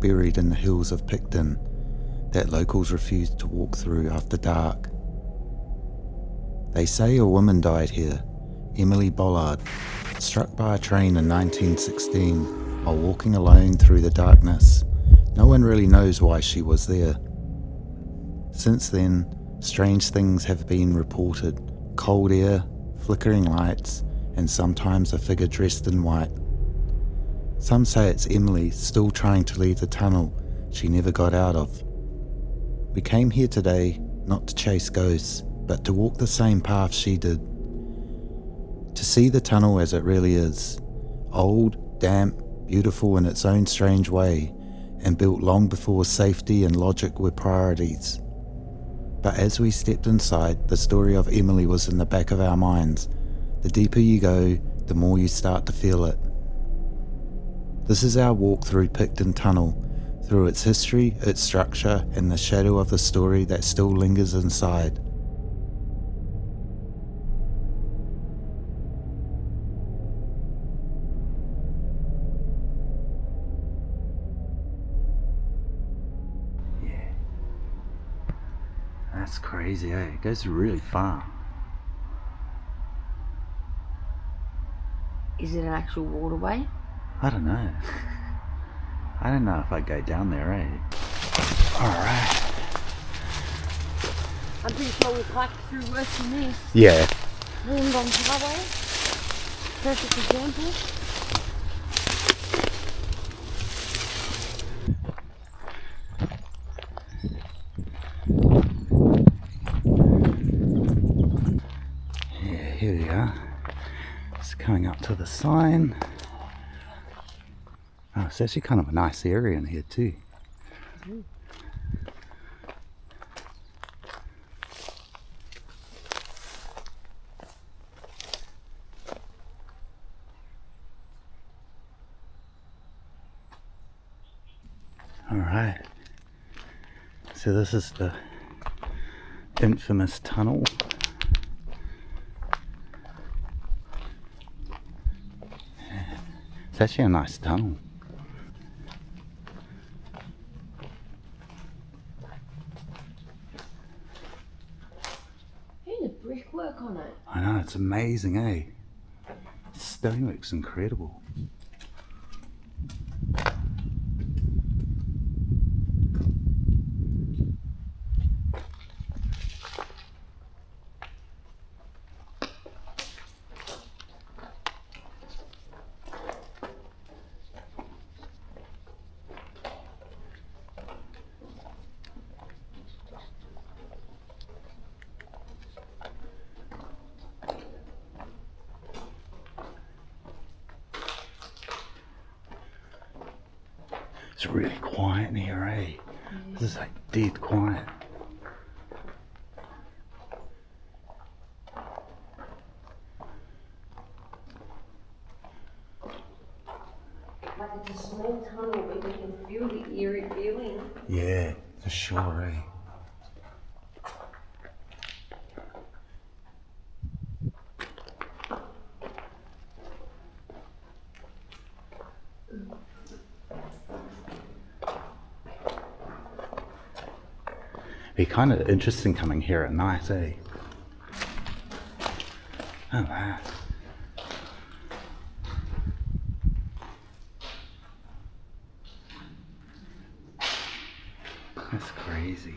buried in the hills of Picton that locals refused to walk through after dark. They say a woman died here, Emily Bollard, struck by a train in 1916 while walking alone through the darkness. No one really knows why she was there. Since then, strange things have been reported: cold air, flickering lights, and sometimes a figure dressed in white. Some say it's Emily still trying to leave the tunnel she never got out of. We came here today not to chase ghosts, but to walk the same path she did. To see the tunnel as it really is. Old, damp, beautiful in its own strange way, and built long before safety and logic were priorities. But as we stepped inside, the story of Emily was in the back of our minds. The deeper you go, the more you start to feel it. This is our walk through Picton Tunnel, through its history, its structure, and the shadow of the story that still lingers inside. Yeah, that's crazy, eh? It goes really far. Is it an actual waterway? I don't know. I don't know if I'd go down there, eh? Alright. I'm pretty sure we've hiked through worse than this. Yeah. Wollongong Highway. Perfect example. Yeah, here we are. It's coming up to the sign. Oh, it's actually kind of a nice area in here too. Mm. Alright, so this is the infamous tunnel. It's actually a nice tunnel. Here's the brickwork on it. I know, it's amazing, eh? Stonework's incredible. It's really quiet in here, eh? This is like dead quiet. Like it's a small tunnel, but you can feel the eerie feeling. Yeah, for sure, eh? Be kind of interesting coming here at night, eh? Oh wow. That's crazy.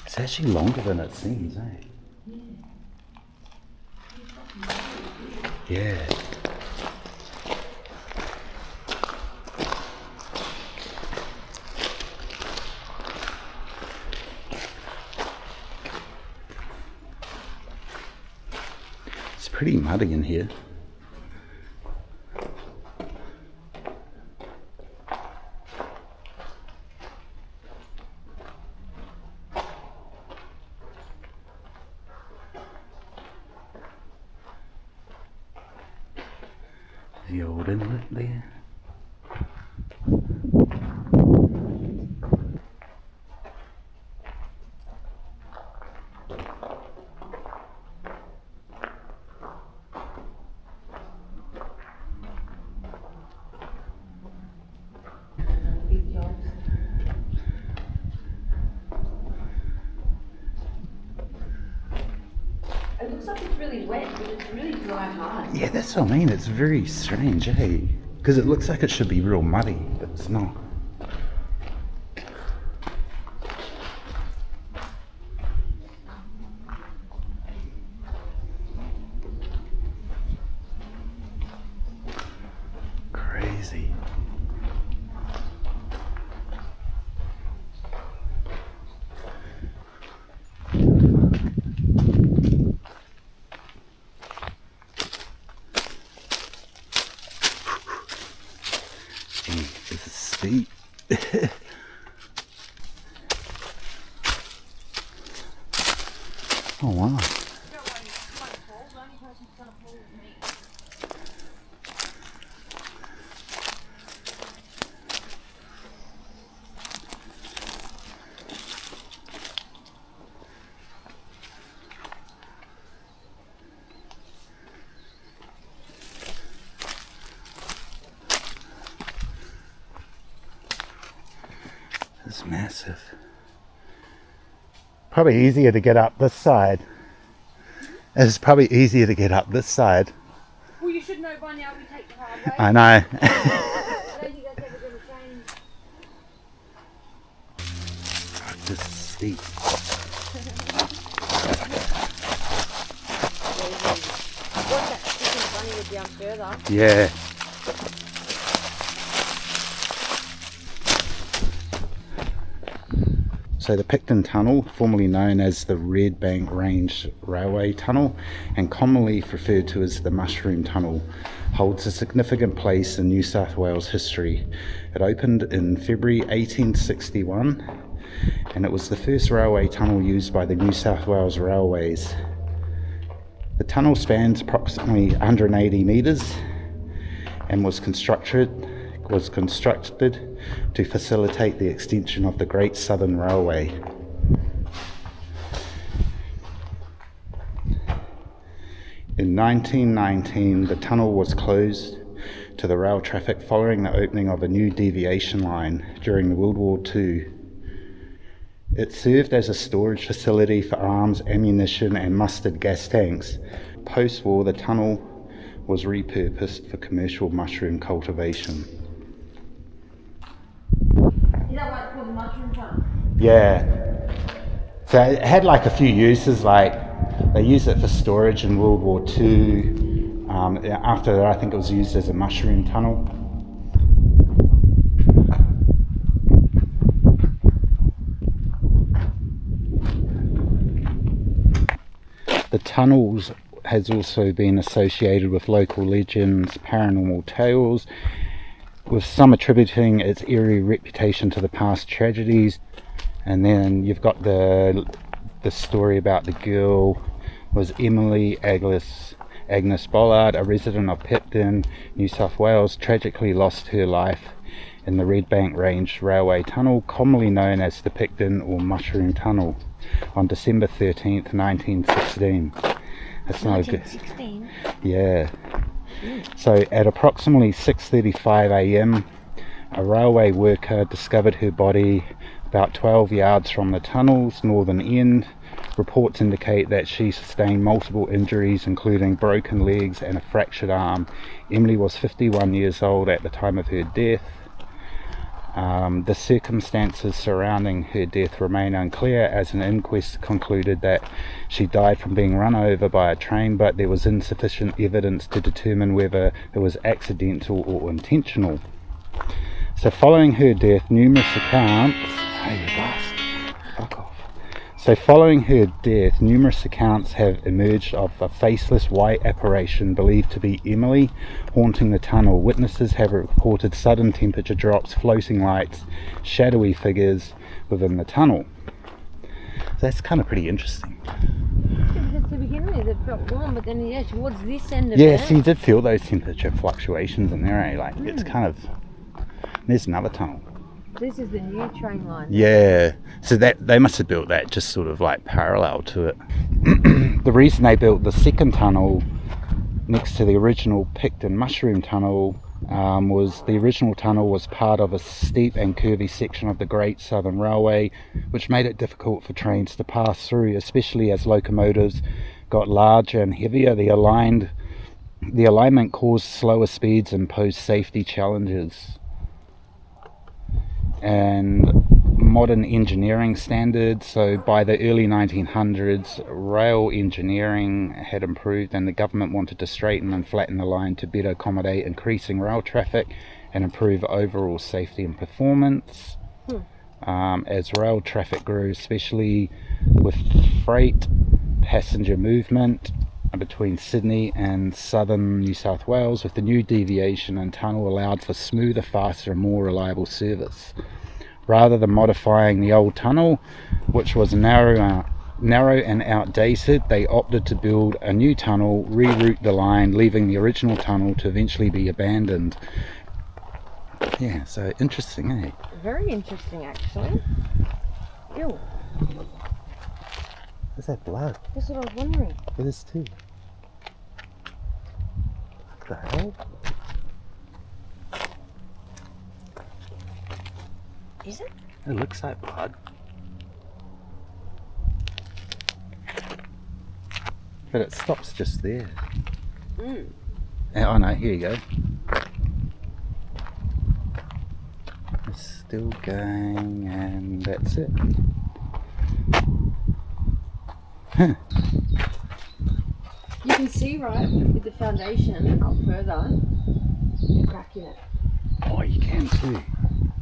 It's actually longer than it seems, eh? Yeah. It's pretty muddy in here. The old inlet there. Big jobs. It looks like it's really wet, but it's really dry hard. Yeah, that's what I mean. It's very strange, eh? Because it looks like it should be real muddy, but it's not. Crazy. Gee, this is steep. Oh wow. It's massive. Probably easier to get up this side. It's probably easier to get up this side. Well, you should know by now we take the hard way. I know. I don't think that's ever going to change. This is steep. What's that sticking funny would down further? Yeah. So the Picton Tunnel, formerly known as the Red Bank Range Railway Tunnel and commonly referred to as the Mushroom Tunnel, holds a significant place in New South Wales history. It opened in February 1861 and it was the first railway tunnel used by the New South Wales Railways. The tunnel spans approximately 180 metres and was constructed to facilitate the extension of the Great Southern Railway. In 1919, the tunnel was closed to the rail traffic following the opening of a new deviation line during World War II. It served as a storage facility for arms, ammunition and mustard gas tanks. Post-war, the tunnel was repurposed for commercial mushroom cultivation. Is that why it's called the mushroom tunnel? Yeah. So it had like a few uses, like they used it for storage in World War II. After that, I think it was used as a mushroom tunnel. The tunnels has also been associated with local legends, paranormal tales, with some attributing its eerie reputation to the past tragedies. And then you've got the story about the girl was Emily Agnes Bollard, a resident of Picton, New South Wales, tragically lost her life in the Red Bank Range Railway Tunnel, commonly known as the Picton or Mushroom Tunnel, on December 13th, 1916. That's not a good. 1916? Yeah. So at approximately 6:35 a.m, a railway worker discovered her body about 12 yards from the tunnel's northern end. Reports indicate that she sustained multiple injuries, including broken legs and a fractured arm. Emily was 51 years old at the time of her death. The circumstances surrounding her death remain unclear, as an inquest concluded that she died from being run over by a train, but there was insufficient evidence to determine whether it was accidental or intentional. So following her death, numerous accounts... Hey, you bastard. Fuck off. So following her death, numerous accounts have emerged of a faceless white apparition believed to be Emily haunting the tunnel. Witnesses have reported sudden temperature drops, floating lights, shadowy figures within the tunnel. So that's kind of pretty interesting. To begin with, it felt warm, but then yeah, towards this end of Yeah, it. so you did feel those temperature fluctuations in there, eh? Like it's kind of. There's another tunnel. This is the new train line. Yeah, so that they must have built that just sort of like parallel to it. The reason they built the second tunnel next to the original Picton mushroom tunnel was the original tunnel was part of a steep and curvy section of the Great Southern Railway, which made it difficult for trains to pass through, especially as locomotives got larger and heavier. The alignment caused slower speeds and posed safety challenges. And modern engineering standards, so by the early 1900s, rail engineering had improved and the government wanted to straighten and flatten the line to better accommodate increasing rail traffic and improve overall safety and performance. As rail traffic grew, especially with freight passenger movement between Sydney and southern New South Wales, with the new deviation and tunnel allowed for smoother, faster and more reliable service. Rather than modifying the old tunnel, which was narrow and outdated, they opted to build a new tunnel, reroute the line, leaving the original tunnel to eventually be abandoned. Yeah, so interesting, eh? Very interesting, actually. Ew. Is that blood? That's what I was wondering. It is too. What the hell? Is it? It looks like blood. But it stops just there. Oh no, here you go. It's still going and that's it. Huh. You can see, right, with the foundation up further, the crack in it. Oh, you can too.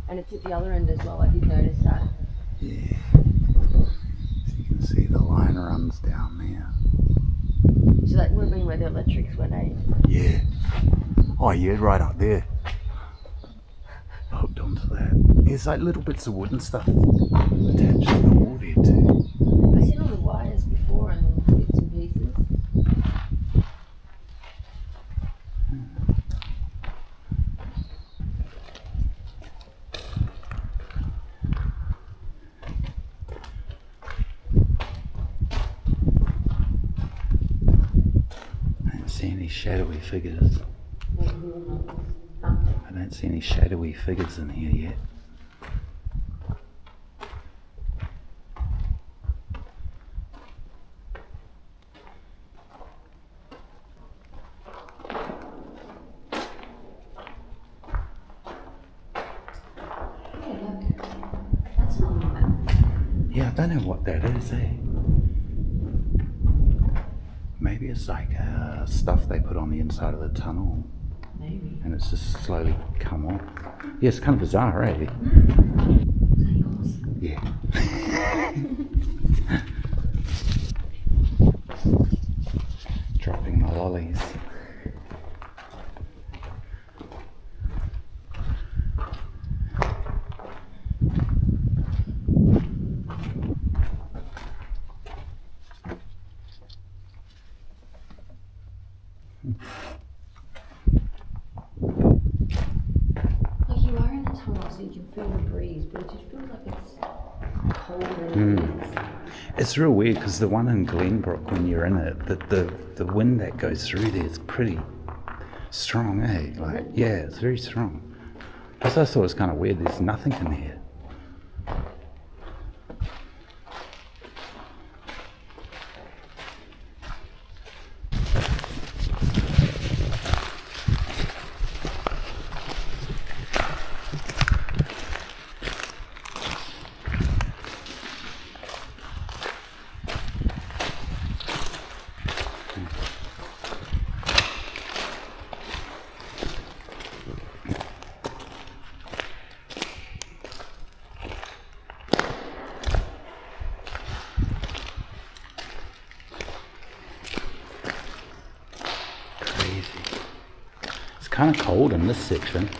And it's at the other end as well, I did notice that. Yeah. So you can see the line runs down there. So that would have been where the electrics went, eh? Yeah. Oh yeah, right up there. Hooked onto that. There's like little bits of wood and stuff attached to the wall there too. I've seen all the wires before and bits and pieces. I don't see any shadowy figures. I don't see any shadowy figures in here yet. That's not bad. Yeah, I don't know what that is, eh? Maybe it's like stuff they put on the inside of the tunnel. Maybe. And it's just slowly come off. Yeah, it's kind of bizarre, eh? Is that yours? Yeah. Dropping my lollies. Like you are in a tunnel so you can feel the breeze, but it just feels like it's cold and it is. It's real weird because the one in Glenbrook, when you're in it, the wind that goes through there is pretty strong, eh? Like, yeah, it's very strong. Plus I thought it was kind of weird, there's nothing in here. It's kind of cold in this section.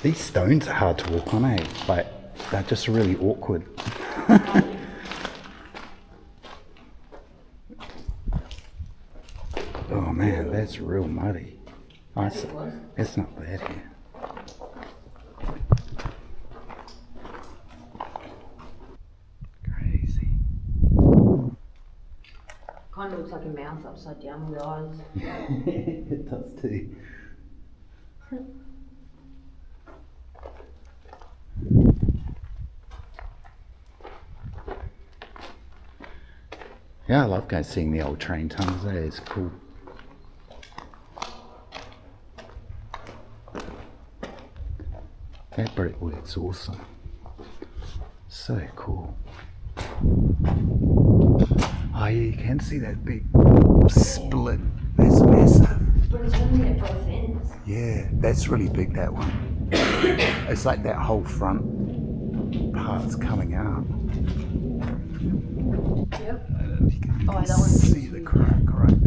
These stones are hard to walk on, eh? Like, they're just really awkward. Oh man, that's real muddy. It's not bad here. Crazy. Kind of looks like a mouse upside down with eyes. It does too. Yeah, I love going seeing the old train tunnels. That is cool. That brickwork's awesome. So cool. Oh yeah, you can see that big split. That's massive. But it's only at both ends. Yeah, that's really big, that one. It's like that whole front part's coming out. Yep. You can Oh, that one's see the crack right